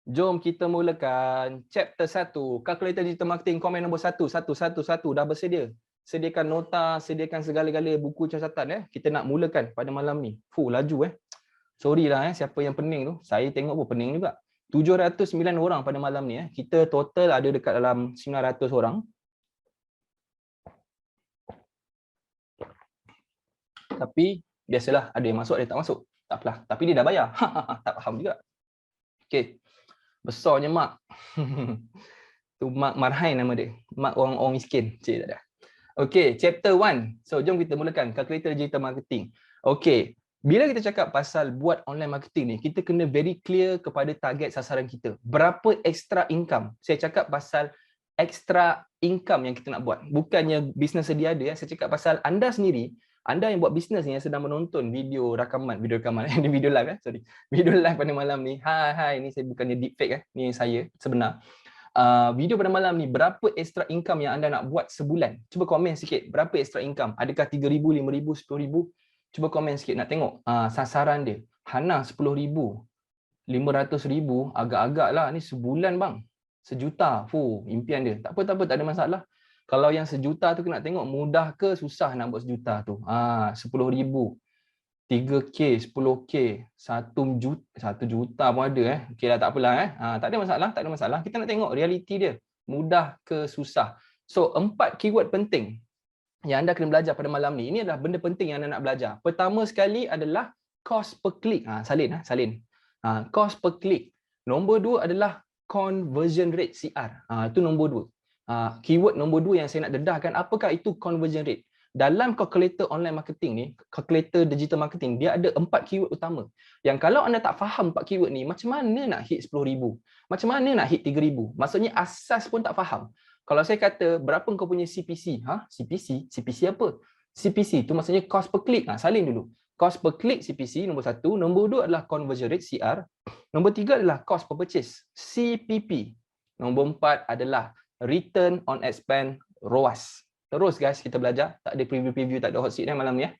Jom kita mulakan chapter 1. Calculator Digital Marketing, komen nombor 1. 111 dah bersedia. Sediakan nota, sediakan segala-gala buku catatan. Kita nak mulakan pada malam ni. Laju Sorry lah siapa yang pening tu. Saya tengok pun pening juga. 709 orang pada malam ni. Kita total ada dekat dalam 900 orang. Tapi biasalah ada yang masuk, ada yang tak masuk. Tak apalah. Tapi dia dah bayar. Tak faham juga. Okey. Besarnya mak. Tu Mak Marhain nama dia. Mak orang-orang miskin. Cik tak ada. Okey, chapter 1. So jom kita mulakan calculator digital marketing. Okey. Bila kita cakap pasal buat online marketing ni, kita kena very clear kepada target sasaran kita. Berapa extra income? Saya cakap pasal extra income yang kita nak buat. Bukannya bisnes sedia ada. Saya cakap pasal anda sendiri, anda yang buat bisnes ni yang sedang menonton video rakaman, ini video live Video live pada malam ni. Hai, ni saya bukannya deep fake Ni saya sebenar. Video pada malam ni, berapa extra income yang anda nak buat sebulan? Cuba komen sikit, berapa extra income? Adakah 3,000, 5,000, 10,000? Cuba komen sikit, nak tengok sasaran dia. Hana 10,000, 500,000, agak-agak lah. Ni sebulan bang. Sejuta, impian dia. Tak apa, tak ada masalah. Kalau yang sejuta tu nak tengok mudah ke susah nak buat sejuta tu. 10,000, 3K, 10K, 1 juta pun ada Okey lah, tak apalah tak ada masalah. Kita nak tengok realiti dia. Mudah ke susah. So, 4 keyword penting yang anda kena belajar pada malam ni. Ini adalah benda penting yang anda nak belajar. Pertama sekali adalah cost per click. Salin. Cost per click. Nombor 2 adalah conversion rate CR. Itu nombor 2. Keyword nombor 2 yang saya nak dedahkan, apakah itu conversion rate? Dalam calculator online marketing ni, calculator digital marketing, dia ada 4 keyword utama. Yang kalau anda tak faham 4 keyword ni, macam mana nak hit 10,000? Macam mana nak hit 3,000? Maksudnya asas pun tak faham. Kalau saya kata, berapa kau punya CPC? CPC? CPC apa? CPC tu maksudnya cost per click. Salin dulu. Cost per click CPC nombor 1. Nombor 2 adalah conversion rate CR. Nombor 3 adalah cost per purchase CPP. Nombor 4 adalah return on ad spend ROAS. Terus guys, kita belajar. Tak ada preview-preview, tak ada hot seat malam ni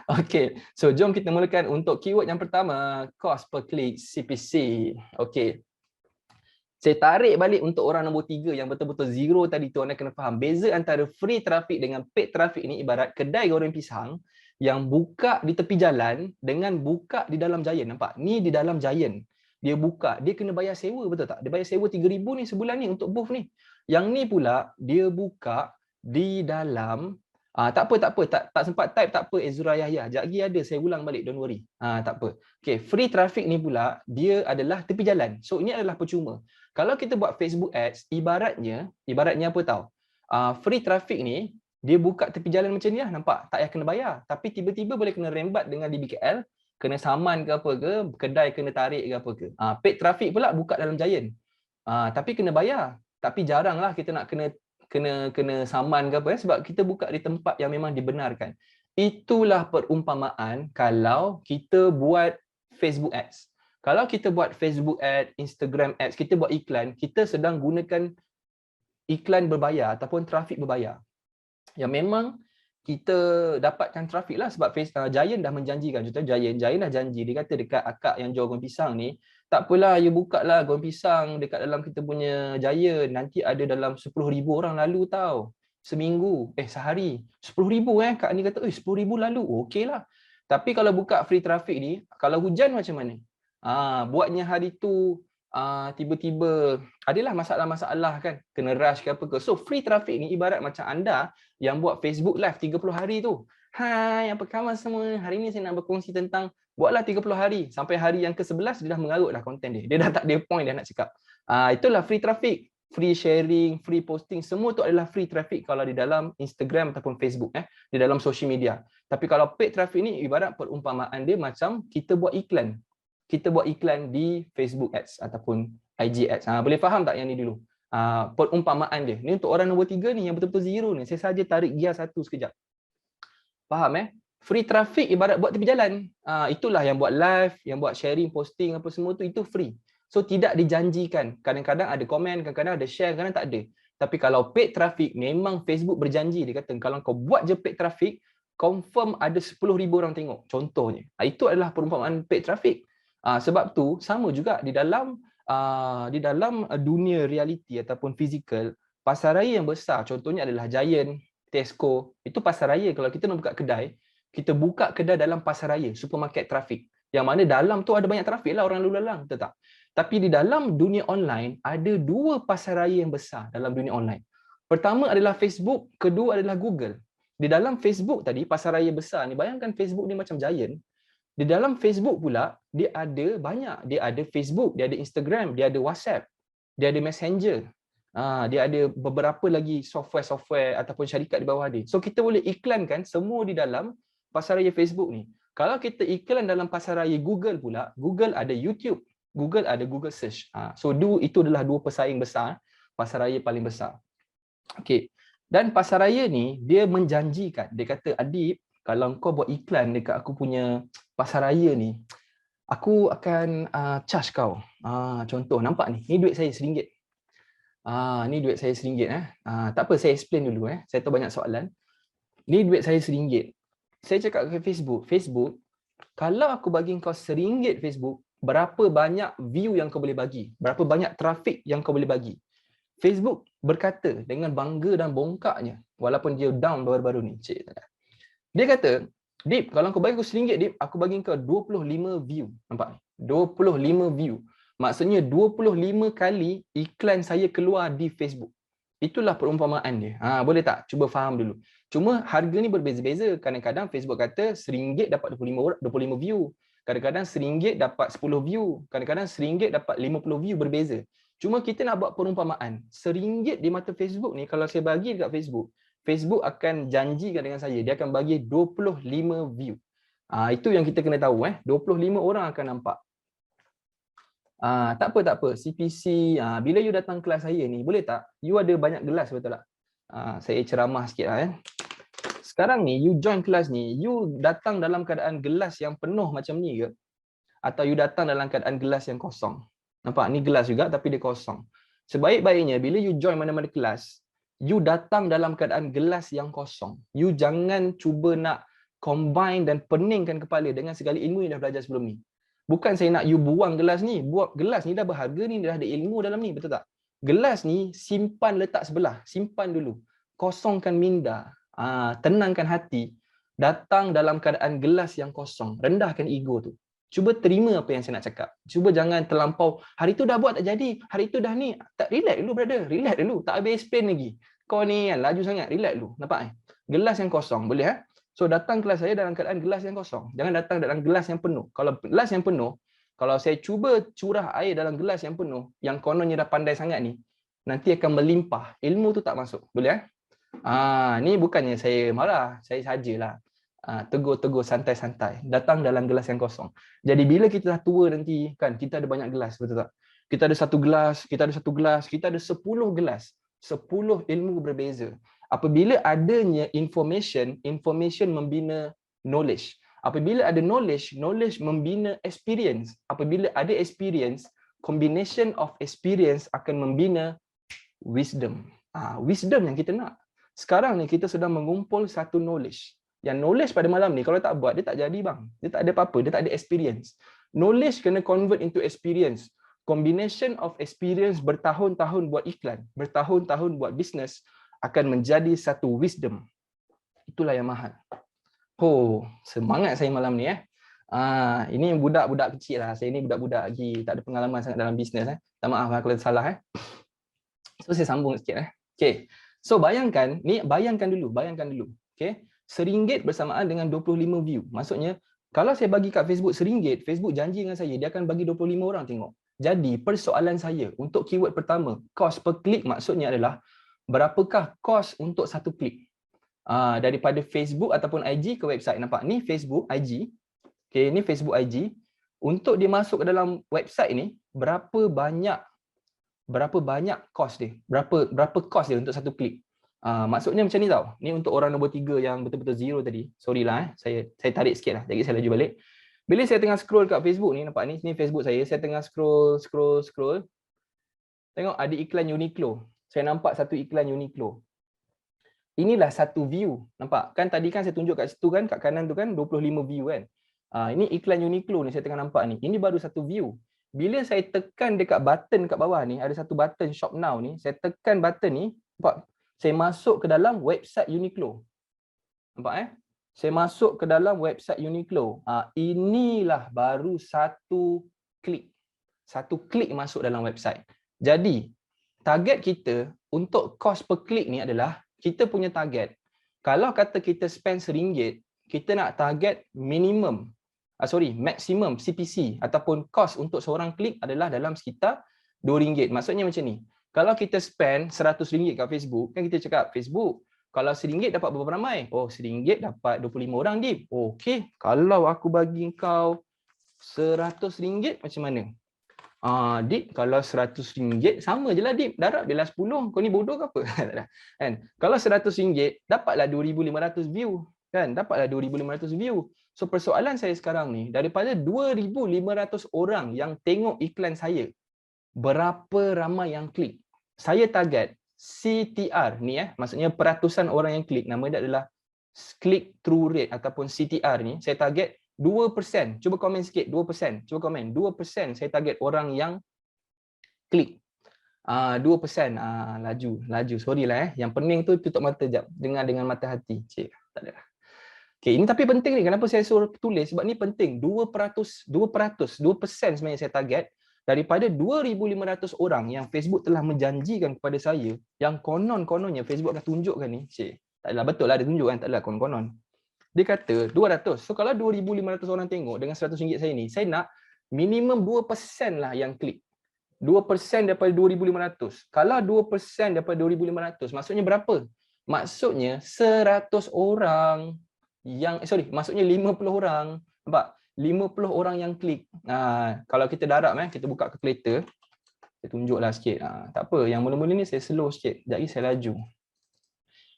Okey, so jom kita mulakan untuk keyword yang pertama, cost per click CPC. Okey. Saya tarik balik untuk orang nombor 3 yang betul-betul zero tadi tu. Anda kena faham beza antara free traffic dengan paid traffic ni ibarat kedai goreng pisang yang buka di tepi jalan dengan buka di dalam Giant. Nampak? Ni di dalam Giant. Dia buka, dia kena bayar sewa, betul tak? Dia bayar sewa 3,000 ni sebulan ni untuk booth ni. Yang ni pula dia buka di dalam tak apa, tak sempat type, tak apa Ezra Yahya. Sekejap lagi ada, saya ulang balik, don't worry. Tak apa. Okay, free traffic ni pula dia adalah tepi jalan. So ini adalah percuma. Kalau kita buat Facebook Ads, ibaratnya apa tahu? Free traffic ni, dia buka tepi jalan macam ni lah, nampak? Tak payah kena bayar. Tapi tiba-tiba boleh kena rembat dengan DBKL, kena saman ke apa ke, kedai kena tarik ke apa ke. Paid traffic pula buka dalam Giant. Tapi kena bayar. Tapi jaranglah kita nak kena saman ke apa sebab kita buka di tempat yang memang dibenarkan. Itulah perumpamaan kalau kita buat Facebook Ads. Kalau kita buat Facebook Ads, Instagram Ads, kita buat iklan, kita sedang gunakan iklan berbayar ataupun trafik berbayar. Yang memang kita dapatkan trafik lah sebab Giant dah menjanjikan. Contoh Giant dah janji, dia kata dekat akak yang jual goreng pisang ni, tak apalah, you buka lah goreng pisang dekat dalam kita punya Giant, nanti ada dalam 10,000 orang lalu tau. Seminggu, sehari. 10,000 Kak ni kata, 10,000 lalu, okey lah. Tapi kalau buka free traffic ni, kalau hujan macam mana? Buatnya hari tu tiba-tiba adalah masalah-masalah kan, kena rush ke apa ke. So free traffic ni ibarat macam anda yang buat Facebook live 30 hari tu. Hai, apa khabar semua? Hari ni saya nak berkongsi tentang buatlah 30 hari. Sampai hari yang ke-11 dia dah mengarut dah konten dia. Dia dah tak ada point dah nak cakap. Itulah free traffic. Free sharing, free posting, semua tu adalah free traffic kalau di dalam Instagram ataupun Facebook di dalam social media. Tapi kalau paid traffic ni ibarat perumpamaan dia macam kita buat iklan. Kita buat iklan di Facebook Ads ataupun IG Ads. Boleh faham tak yang ni dulu? Perumpamaan dia. Ni untuk orang nombor 3 ni yang betul-betul zero ni. Saya saja tarik gear 1 sekejap. Faham Free traffic ibarat buat tepi jalan. Itulah yang buat live, yang buat sharing, posting apa semua tu, itu free. So tidak dijanjikan. Kadang-kadang ada komen, kadang-kadang ada share, kadang-kadang tak ada. Tapi kalau paid traffic, memang Facebook berjanji. Dia kata kalau kau buat je paid traffic, confirm ada 10,000 orang tengok. Contohnya. Itu adalah perumpamaan paid traffic. Sebab tu sama juga di dalam di dalam dunia realiti ataupun fizikal, pasaraya yang besar contohnya adalah Giant, Tesco, itu pasaraya. Kalau kita nak buka kedai, kita buka kedai dalam pasaraya, supermarket trafik. Yang mana dalam tu ada banyak trafik lah, orang lalu lalang, betul tak? Tapi di dalam dunia online, ada dua pasaraya yang besar dalam dunia online. Pertama adalah Facebook, kedua adalah Google. Di dalam Facebook tadi, pasaraya besar ni, bayangkan Facebook ni macam Giant. Di dalam Facebook pula, dia ada banyak. Dia ada Facebook, dia ada Instagram, dia ada WhatsApp, dia ada Messenger. Dia ada beberapa lagi software-software ataupun syarikat di bawah dia. So kita boleh iklankan semua di dalam pasaraya Facebook ni. Kalau kita iklan dalam pasaraya Google pula, Google ada YouTube, Google ada Google Search. So itu adalah dua pesaing besar, pasaraya paling besar. Okey. Dan pasaraya ni dia menjanjikan, dia kata, Adib, kalau kau buat iklan dekat aku punya pasaraya ni, aku akan charge kau. Contoh, nampak ni, ni duit saya RM1. Ni duit saya RM1. Tak apa, saya explain dulu. Saya tahu banyak soalan. Ni duit saya RM1. Saya cakap ke Facebook, Facebook, kalau aku bagi kau RM1 Facebook, berapa banyak view yang kau boleh bagi? Berapa banyak trafik yang kau boleh bagi? Facebook berkata dengan bangga dan bongkaknya, walaupun dia down baru-baru ni. Dia kata, Dip, kalau kau bagi aku RM1, Dip, aku bagi kau 25 view. Nampak ni? 25 view. Maksudnya 25 kali iklan saya keluar di Facebook. Itulah perumpamaan dia. Boleh tak? Cuba faham dulu. Cuma harga ni berbeza-beza. Kadang-kadang Facebook kata RM1 dapat 25 view. Kadang-kadang RM1 dapat 10 view. Kadang-kadang RM1 dapat 50 view, berbeza. Cuma kita nak buat perumpamaan. RM1 di mata Facebook ni, kalau saya bagi dekat Facebook, Facebook akan janjikan dengan saya, dia akan bagi 25 view. Itu yang kita kena tahu. 25 orang akan nampak. Tak apa. CPC, bila you datang kelas saya ni, boleh tak? You ada banyak gelas, betul tak? Saya ceramah sikit lah. Sekarang ni, you join kelas ni, you datang dalam keadaan gelas yang penuh macam ni ke? Atau you datang dalam keadaan gelas yang kosong? Nampak? Ni gelas juga tapi dia kosong. Sebaik-baiknya, bila you join mana-mana kelas, you datang dalam keadaan gelas yang kosong. You jangan cuba nak combine dan peningkan kepala dengan segala ilmu yang dah belajar sebelum ni. Bukan saya nak you buang gelas ni. Buat gelas ni dah berharga ni, dah ada ilmu dalam ni, betul tak? Gelas ni simpan letak sebelah. Simpan dulu. Kosongkan minda. Tenangkan hati. Datang dalam keadaan gelas yang kosong. Rendahkan ego tu. Cuba terima apa yang saya nak cakap. Cuba jangan terlampau, hari tu dah buat tak jadi, hari tu dah ni. Tak, relax dulu brother, relax dulu. Tak habis explain lagi. Kau ni kan laju sangat, relax dulu. Nampak Gelas yang kosong, boleh So datang kelas saya dalam keadaan gelas yang kosong. Jangan datang dalam gelas yang penuh. Kalau gelas yang penuh, kalau saya cuba curah air dalam gelas yang penuh, yang kononnya dah pandai sangat ni, nanti akan melimpah. Ilmu tu tak masuk. Boleh ni bukannya saya marah, saya sajalah. Tegur-tegur santai-santai. Datang dalam gelas yang kosong. Jadi bila kita dah tua nanti, kan kita ada banyak gelas, betul tak? Kita ada satu gelas, kita ada 10 gelas. 10 ilmu berbeza. Apabila adanya information membina knowledge. Apabila ada knowledge membina experience. Apabila ada experience, combination of experience akan membina wisdom. Wisdom yang kita nak. Sekarang ni kita sedang mengumpul satu knowledge. Yang knowledge pada malam ni, kalau tak buat, dia tak jadi bang. Dia tak ada apa-apa, dia tak ada experience. Knowledge kena convert into experience. Combination of experience bertahun-tahun buat iklan, bertahun-tahun buat business, akan menjadi satu wisdom. Itulah yang mahal. Semangat saya malam ni. Ini budak-budak kecil lah. Saya ni budak-budak lagi, tak ada pengalaman sangat dalam bisnes. Tak maaf kalau salah. So saya sambung sikit. Okay. So bayangkan dulu. Okay. RM1 bersamaan dengan 25 view. Maksudnya, kalau saya bagi kat Facebook RM1, Facebook janji dengan saya, dia akan bagi 25 orang tengok. Jadi, persoalan saya untuk keyword pertama, cost per click maksudnya adalah, berapakah cost untuk satu klik? Daripada Facebook ataupun IG ke website. Nampak? Ni Facebook, IG. Okay, ni Facebook, IG. Untuk dia masuk ke dalam website ni, berapa banyak cost dia? Berapa cost dia untuk satu klik? Maksudnya macam ni tau. Ni untuk orang nombor 3 yang betul-betul zero tadi. Sorry lah saya tarik sikit lah. Jadi saya laju balik. Bila saya tengah scroll kat Facebook ni, nampak ni Facebook saya tengah scroll. Tengok ada iklan Uniqlo. Saya nampak satu iklan Uniqlo. Inilah satu view. Nampak? Kan tadi kan saya tunjuk kat situ kan, kat kanan tu kan 25 view kan. Ini iklan Uniqlo ni saya tengah nampak ni. Ini baru satu view. bila saya tekan dekat button kat bawah ni, ada satu button shop now ni, saya tekan button ni, nampak? Saya masuk ke dalam website Uniqlo. Nampak Saya masuk ke dalam website Uniqlo. Inilah baru satu klik. Satu klik masuk dalam website. Jadi, target kita untuk cost per klik ni adalah kita punya target. Kalau kata kita spend RM1, kita nak target maximum CPC ataupun cost untuk seorang klik adalah dalam sekitar RM2. Maksudnya macam ni. Kalau kita spend RM100 kat Facebook, kan kita cakap Facebook, kalau RM1 dapat berapa ramai? Oh, RM1 dapat 25 orang, Dip. Okey, kalau aku bagi kau RM100 macam mana? Dip, kalau RM100 sama je lah, Dip. Darab bila 10. Kau ni bodoh ke apa? Kan? Kalau RM100 dapatlah 2,500 view. Kan? Dapatlah 2,500 view. So persoalan saya sekarang ni, daripada 2,500 orang yang tengok iklan saya, berapa ramai yang klik? Saya target CTR ni maksudnya peratusan orang yang klik, nama dia adalah click through rate ataupun CTR ni, saya target 2%. Cuba komen sikit, 2%. Cuba komen, 2% saya target orang yang klik. 2%. Laju. Sorry lah Yang pening tu tutup mata jap. Dengar dengan mata hati. Cik, tak ada. Okay, ini tapi penting ni. Kenapa saya suruh tulis? Sebab ni penting. 2% sebenarnya saya target. Daripada 2,500 orang yang Facebook telah menjanjikan kepada saya, yang konon-kononnya Facebook akan tunjukkan ni, cik, tak adalah betul lah dia tunjuk kan, tak adalah konon-konon. Dia kata 200. So kalau 2,500 orang tengok dengan RM100 saya ni, saya nak minimum 2% lah yang klik. 2% daripada 2,500. Kalau 2% daripada 2,500, maksudnya berapa? Maksudnya 100 orang yang, maksudnya 50 orang. Nampak? 50 orang yang klik. Kalau kita darab kita buka calculator. Saya tunjuklah sikit. Tak apa, yang mula-mula ni saya slow sikit. Sekejap lagi saya laju.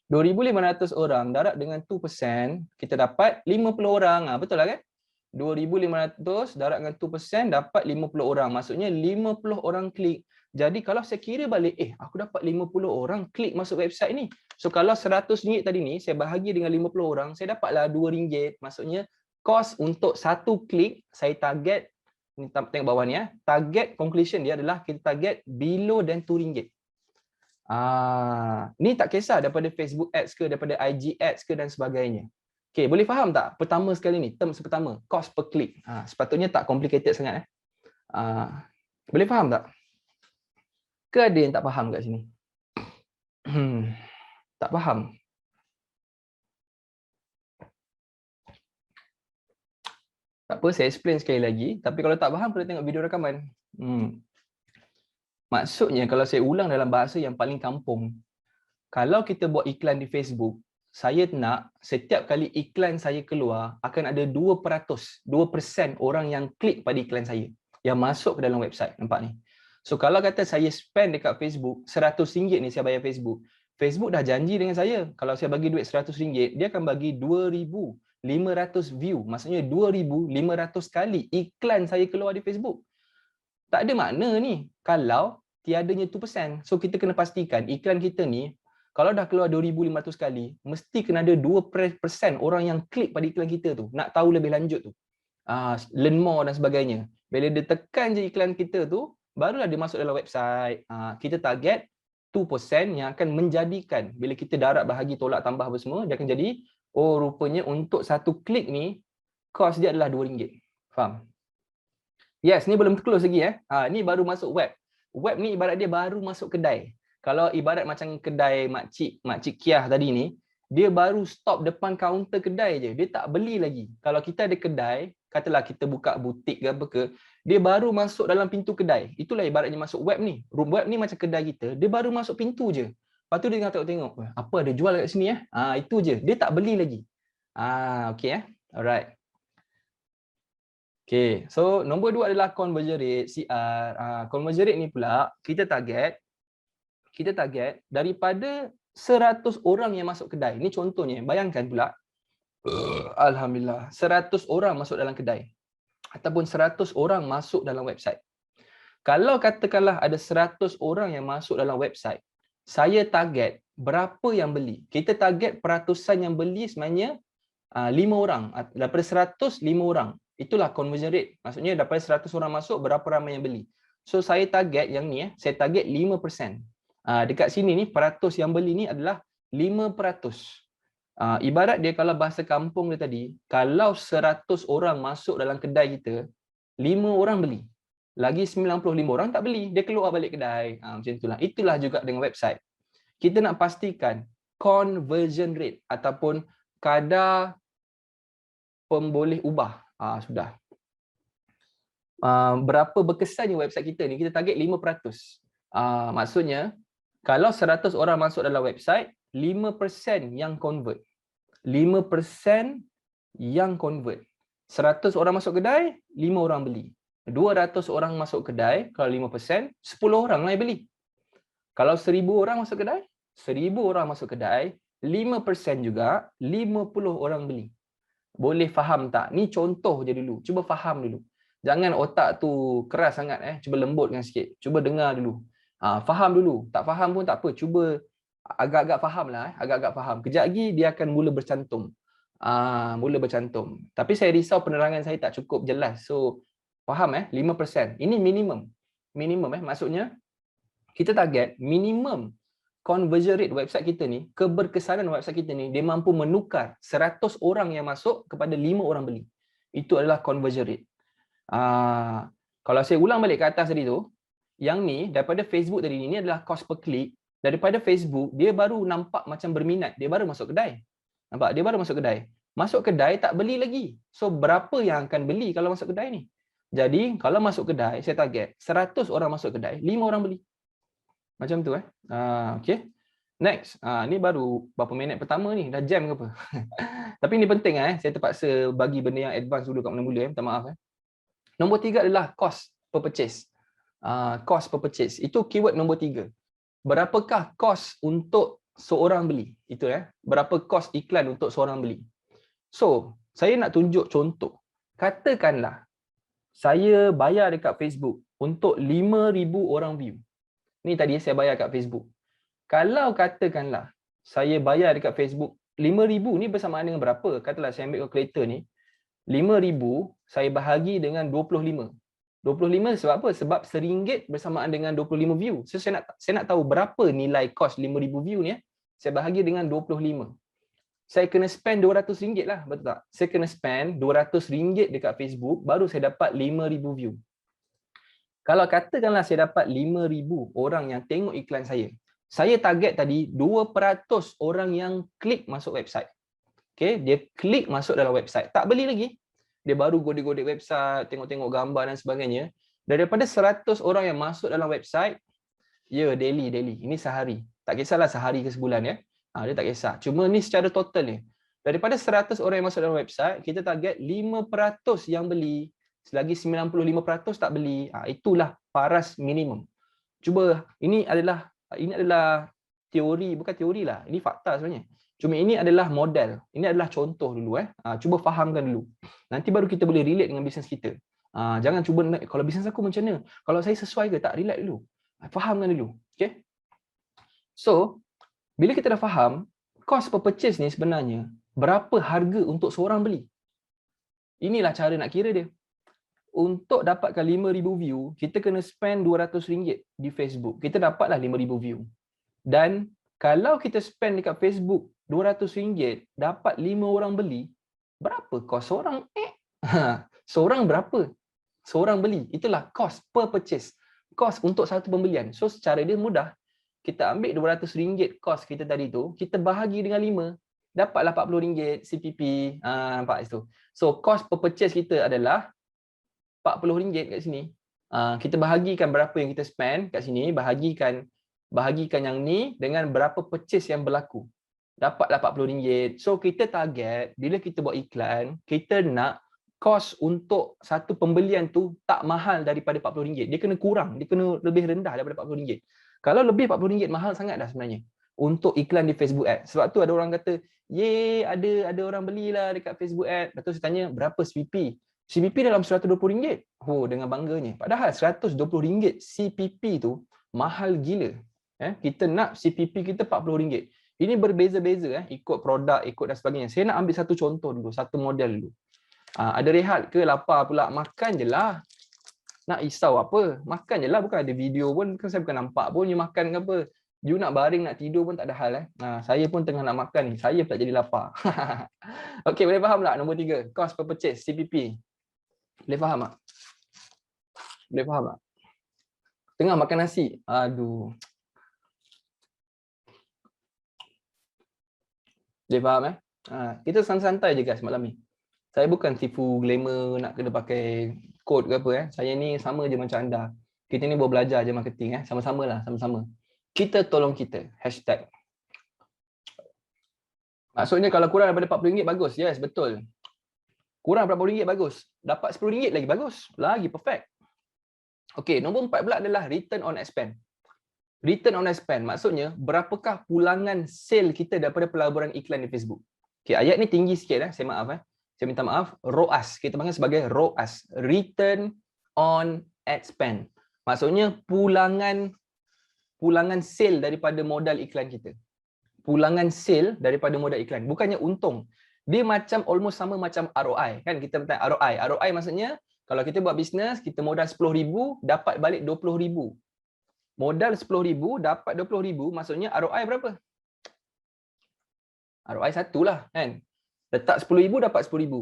2,500 orang darab dengan 2%, kita dapat 50 orang. Betul lah kan? 2,500 darab dengan 2% dapat 50 orang. Maksudnya 50 orang klik. Jadi kalau saya kira balik, aku dapat 50 orang klik masuk website ni. So kalau RM100 tadi ni, saya bahagi dengan 50 orang, saya dapatlah RM2. Maksudnya kos untuk satu klik, saya target, ni tengok bawah ni target conclusion dia adalah kita target below than RM2. Ni tak kisah daripada Facebook Ads ke, daripada IG Ads ke dan sebagainya. Okay, boleh faham tak? Pertama sekali ni, term pertama, cost per klik. Sepatutnya tak complicated sangat. Boleh faham tak? Ke ada yang tak faham kat sini? Tak faham? Tak apa, saya explain sekali lagi. Tapi kalau tak faham, kena tengok video rakaman. Maksudnya, kalau saya ulang dalam bahasa yang paling kampung, kalau kita buat iklan di Facebook, saya nak setiap kali iklan saya keluar, akan ada 2% orang yang klik pada iklan saya, yang masuk ke dalam website. Nampak ni? So, kalau kata saya spend dekat Facebook, RM100 ni saya bayar Facebook. Facebook dah janji dengan saya, kalau saya bagi duit RM100, dia akan bagi 2,500 view. Maksudnya 2,500 kali iklan saya keluar di Facebook. Tak ada makna ni kalau tiadanya 2%. So kita kena pastikan iklan kita ni kalau dah keluar 2,500 kali, mesti kena ada 2% orang yang klik pada iklan kita tu. Nak tahu lebih lanjut tu. Learn more dan sebagainya. Bila dia tekan je iklan kita tu, barulah dia masuk dalam website. Kita target 2% yang akan menjadikan bila kita darab bahagi tolak tambah apa semua, dia akan jadi rupanya untuk satu klik ni kos dia adalah RM2. Faham? Yes, ni belum close lagi ni baru masuk web. Web ni ibarat dia baru masuk kedai. Kalau ibarat macam kedai makcik Kiah tadi ni, dia baru stop depan kaunter kedai je. Dia tak beli lagi. Kalau kita ada kedai, katalah kita buka butik ke apa ke, dia baru masuk dalam pintu kedai. Itulah ibaratnya masuk web ni. Web ni macam kedai kita, dia baru masuk pintu je. Lepas tu dia tengok-tengok, apa ada jual kat sini itu je. Dia tak beli lagi. Okey Alright. Okay, so nombor 2 adalah conversion rate, CR. Conversion rate ni pula kita target daripada 100 orang yang masuk kedai. Ini contohnya, bayangkan pula. Alhamdulillah, 100 orang masuk dalam kedai ataupun 100 orang masuk dalam website. Kalau katakanlah ada 100 orang yang masuk dalam website, saya target berapa yang beli. Kita target peratusan yang beli sebenarnya 5 orang. Daripada 100, 5 orang. Itulah conversion rate. Maksudnya daripada 100 orang masuk, berapa ramai yang beli. So saya target yang ni, saya target 5%. Dekat sini ni, peratus yang beli ni adalah 5%. Ibarat dia kalau bahasa kampung dia tadi, kalau 100 orang masuk dalam kedai kita, 5 orang beli. Lagi 95 orang tak beli, dia keluar balik kedai. Macam itulah. Itulah juga dengan website. Kita nak pastikan conversion rate ataupun kadar pemboleh ubah. Sudah. Berapa berkesannya website kita ni, kita target 5%. Maksudnya, kalau 100 orang masuk dalam website, 5% yang convert. 5% yang convert. 100 orang masuk kedai, 5 orang beli. 200 orang masuk kedai, kalau 5%, 10 orang lah yang beli. Kalau 1000 orang masuk kedai, 1000 orang masuk kedai, 5% juga, 50 orang beli. Boleh faham tak? Ni contoh je dulu. Cuba faham dulu. Jangan otak tu keras sangat. Cuba lembutkan sikit. Cuba dengar dulu. Faham dulu. Tak faham pun tak apa. Cuba agak-agak faham lah. Agak-agak faham. Kejap lagi dia akan mula bercantum. Mula bercantum. Tapi saya risau penerangan saya tak cukup jelas. So, faham 5%. Ini minimum. Minimum maksudnya, kita target minimum conversion rate website kita ni, keberkesanan website kita ni, dia mampu menukar 100 orang yang masuk kepada 5 orang beli. Itu adalah conversion rate. Kalau saya ulang balik ke atas tadi tu, yang ni daripada Facebook tadi ni adalah cost per click. Daripada Facebook, dia baru nampak macam berminat. Dia baru masuk kedai. Nampak? Dia baru masuk kedai. Masuk kedai tak beli lagi. So, berapa yang akan beli kalau masuk kedai ni? Jadi, kalau masuk kedai, saya target 100 orang masuk kedai, 5 orang beli. Macam tu okay. Next, ni baru berapa minit pertama ni, dah jam ke apa? Tapi ni penting saya terpaksa bagi benda yang advance dulu kat mula-mula minta maaf Nombor 3 adalah cost per purchase. Cost per purchase. Itu keyword nombor 3. Berapakah cost untuk seorang beli? Itu berapa cost iklan untuk seorang beli? So, saya nak tunjuk contoh. Katakanlah saya bayar dekat Facebook untuk 5,000 orang view. Ni tadi saya bayar kat Facebook. Kalau katakanlah saya bayar dekat Facebook 5,000 ni bersamaan dengan berapa? Katalah saya ambil kalkulator ni. 5,000 saya bahagi dengan 25. 25 sebab apa? Sebab RM1 bersamaan dengan 25 view. So saya nak tahu berapa nilai kos 5,000 view ni. Saya bahagi dengan 25. Saya kena spend RM200 lah, betul tak? Saya kena spend RM200 dekat Facebook baru saya dapat 5,000 view. Kalau katakanlah saya dapat 5,000 orang yang tengok iklan saya target tadi 2% orang yang klik masuk website. Okay, dia klik masuk dalam website. Tak beli lagi. Dia baru godek-godek website, tengok-tengok gambar dan sebagainya. Daripada 100 orang yang masuk dalam website, daily. Ini sehari. Tak kisahlah sehari ke sebulan dia tak kisah. Cuma ni secara total ni. Daripada 100 orang yang masuk dalam website, kita target 5% yang beli. Selagi 95% tak beli, itulah paras minimum. Cuba, ini adalah teori, bukan teori lah, ini fakta sebenarnya. Cuma ini adalah model, ini adalah contoh dulu. Cuba fahamkan dulu. Nanti baru kita boleh relate dengan bisnes kita. Jangan cuba, kalau bisnes aku macam mana? Kalau saya sesuai ke? Tak, relate dulu. Fahamkan dulu. Okay? So, bila kita dah faham, cost per purchase ni sebenarnya, berapa harga untuk seorang beli? Inilah cara nak kira dia. Untuk dapatkan 5,000 view, kita kena spend RM200 di Facebook. Kita dapatlah 5,000 view. Dan kalau kita spend dekat Facebook RM200, dapat 5 orang beli, berapa kos seorang? Seorang berapa? Seorang beli. Itulah cost per purchase. Cost untuk satu pembelian. So, secara dia mudah. Kita ambil RM200 kos kita tadi tu, kita bahagi dengan 5, dapatlah RM40 CPP. Nampak itu. So, cost per purchase kita adalah RM40 kat sini. Kita bahagikan berapa yang kita spend kat sini, bahagikan yang ni dengan berapa purchase yang berlaku. Dapatlah RM40. So kita target bila kita buat iklan, kita nak kos untuk satu pembelian tu tak mahal daripada RM40. Dia kena kurang, dia kena lebih rendah daripada RM40. Kalau lebih RM40 mahal sangat dah sebenarnya untuk iklan di Facebook Ads. Sebab tu ada orang kata, ada orang belilah dekat Facebook Ads. Lepas tu saya tanya, berapa CPP? CPP dalam RM120. Dengan bangganya. Padahal RM120 CPP tu mahal gila. Kita nak CPP kita RM40. Ini berbeza-beza ikut produk, ikut dan sebagainya. Saya nak ambil satu contoh dulu, satu model dulu. Ada rehat ke, lapar pula, makan je lah. Nak risau apa? Makan je lah, bukan ada video pun, kan saya bukan nampak pun you makan ke apa. You nak baring, nak tidur pun tak ada hal. Saya pun tengah nak makan ni, saya tak jadi lapar. Okey, boleh faham tak? Nombor 3, cost per purchase, CPP. Boleh faham tak? Boleh faham tak? Tengah makan nasi. Aduh. Boleh faham kita santai-santai je guys malam ni. Saya bukan tipu glamour nak kena pakai kod ke apa Saya ni sama je macam anda. Kita ni baru belajar je marketing Sama-sama lah, sama-sama. Kita tolong kita. Hashtag. Maksudnya kalau kurang daripada RM40 bagus. Yes, betul. Kurang berapa ringgit bagus. Dapat RM10 lagi bagus. Lagi perfect. Okey, nombor 4 pula adalah return on ad spend. Return on ad spend maksudnya berapakah pulangan sale kita daripada pelaburan iklan di Facebook. Okey, ayat ni tinggi sikit saya maaf Saya minta maaf. ROAS, kita panggil sebagai ROAS, return on ad spend. Maksudnya pulangan sale daripada modal iklan kita. Pulangan sale daripada modal iklan, bukannya untung. Dia macam almost sama macam ROI kan, kita kata ROI. ROI maksudnya kalau kita buat bisnes, kita modal RM10,000 dapat balik RM20,000. Modal RM10,000 dapat RM20,000, maksudnya ROI berapa? ROI 1 lah kan. Letak RM10,000 dapat RM10,000.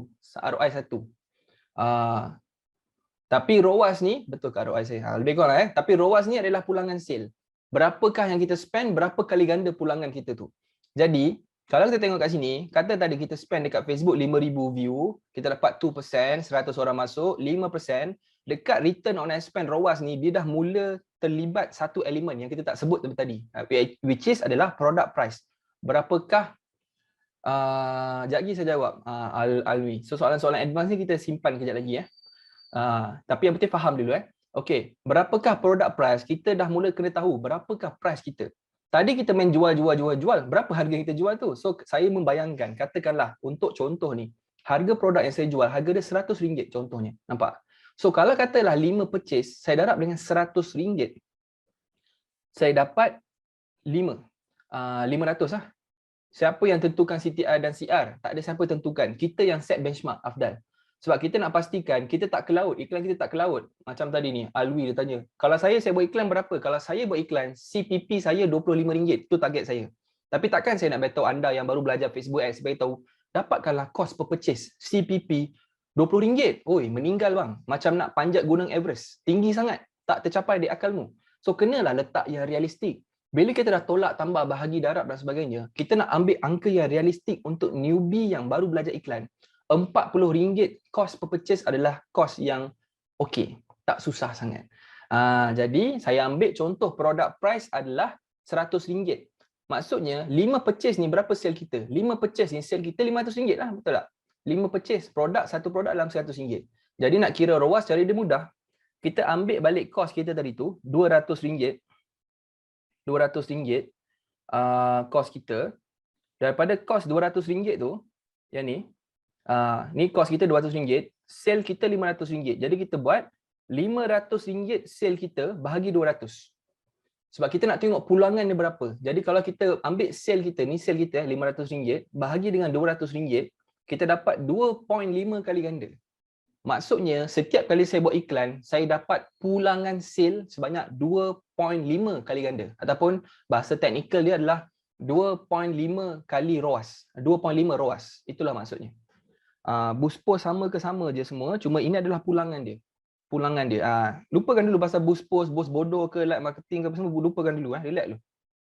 ROI 1. Tapi ROAS ni, betul ke ROI saya? Lebih kurang Tapi ROAS ni adalah pulangan sale. Berapakah yang kita spend, berapa kali ganda pulangan kita tu. Jadi, kalau kita tengok kat sini, kata tadi kita spend dekat Facebook 5,000 view, kita dapat 2%, 100 orang masuk, 5%. Dekat return on ad spend ROAS ni, dia dah mula terlibat satu elemen yang kita tak sebut tadi. Which is adalah product price. Berapakah sekejap lagi saya jawab Alwi. So soalan-soalan advance ni kita simpan kejap lagi tapi yang penting faham dulu Okey, berapakah product price? Kita dah mula kena tahu berapakah price kita. Tadi kita main jual, berapa harga yang kita jual tu? So saya membayangkan, katakanlah untuk contoh ni, harga produk yang saya jual, harga dia RM100 contohnya. Nampak? So kalau katalah 5 purchase, saya darab dengan RM100. Saya dapat 500 lah. Siapa yang tentukan CTR dan CR? Tak ada siapa tentukan. Kita yang set benchmark, Afdal. Sebab kita nak pastikan kita tak ke laut, iklan kita tak ke laut. Macam tadi ni, Alwi dia tanya, kalau saya buat iklan berapa? Kalau saya buat iklan, CPP saya RM25, itu target saya. Tapi takkan saya nak beritahu anda yang baru belajar Facebook Ads, beritahu, dapatkanlah cost per purchase, CPP RM20. Oi, meninggal bang. Macam nak panjat gunung Everest. Tinggi sangat, tak tercapai di akalmu. So, kenalah letak yang realistik. Bila kita dah tolak tambah bahagi darab dan sebagainya, kita nak ambil angka yang realistik untuk newbie yang baru belajar iklan. RM40 cost per purchase adalah cost yang okey, tak susah sangat. Jadi saya ambil contoh product price adalah RM100. Maksudnya 5 purchase ni berapa sale kita? 5 purchase ni sale kita RM500 lah, betul tak? 5 purchase satu produk dalam RM100. Jadi nak kira ROAS cara dia mudah. Kita ambil balik cost kita tadi tu RM200. RM200 cost kita. Daripada cost RM200 tu, yang ni ni cost kita RM200, sale kita RM500. Jadi kita buat RM500 sale kita bahagi 200. Sebab kita nak tengok pulangan dia berapa. Jadi kalau kita ambil sale kita ni, sale kita RM500 bahagi dengan RM200, kita dapat 2.5 kali ganda. Maksudnya setiap kali saya buat iklan, saya dapat pulangan sale sebanyak 2.5 kali ganda. Ataupun bahasa teknikal dia adalah 2.5 kali ROAS. 2.5 ROAS. Itulah maksudnya. Boost post sama ke sama je semua, cuma ini adalah pulangan dia. Lupakan dulu pasal boost post, boost bodoh ke, like marketing ke apa semua, lupakan dulu relax dulu.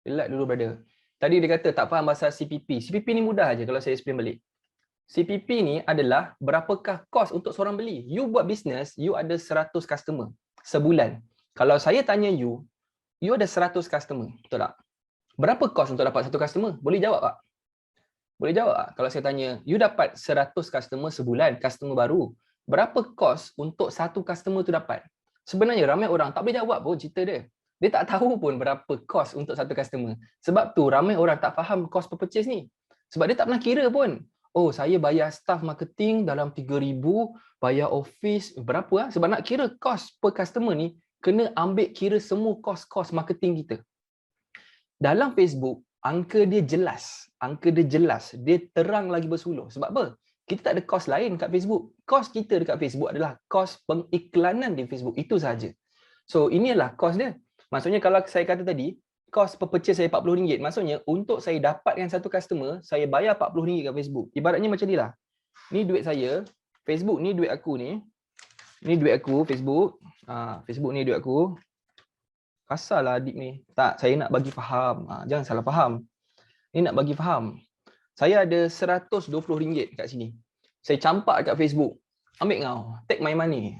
Relax dulu brother. Tadi dia kata tak faham pasal CPP. CPP ni mudah aja kalau saya explain balik. CPP ni adalah berapakah kos untuk seorang beli. You buat bisnes, you ada 100 customer sebulan. Kalau saya tanya you ada 100 customer, betul tak? Berapa kos untuk dapat satu customer? Boleh jawab tak? Boleh jawab tak? Kalau saya tanya, you dapat 100 customer sebulan, customer baru. Berapa kos untuk satu customer tu dapat? Sebenarnya ramai orang tak boleh jawab pun cerita dia. Dia tak tahu pun berapa kos untuk satu customer. Sebab tu ramai orang tak faham kos per purchase ni. Sebab dia tak pernah kira pun. Oh, saya bayar staff marketing dalam 3,000, bayar office berapa Sebab nak kira kos per customer ni, kena ambil kira semua kos-kos marketing kita. Dalam Facebook, angka dia jelas. Dia terang lagi bersuluh. Sebab apa? Kita tak ada kos lain kat Facebook. Kos kita dekat Facebook adalah kos pengiklanan di Facebook. Itu saja. So, inilah kos dia. Maksudnya kalau saya kata tadi, kos per purchase saya RM40. Maksudnya untuk saya dapatkan satu customer, saya bayar RM40 kat Facebook. Ibaratnya macam ni lah. Ni duit saya, Facebook ni duit aku ni. Ni duit aku, Facebook. Facebook ni duit aku. Kasarlah adik ni. Tak, saya nak bagi faham. Jangan salah faham. Ni nak bagi faham. Saya ada RM120 kat sini. Saya campak kat Facebook. Ambil kau. Take my money.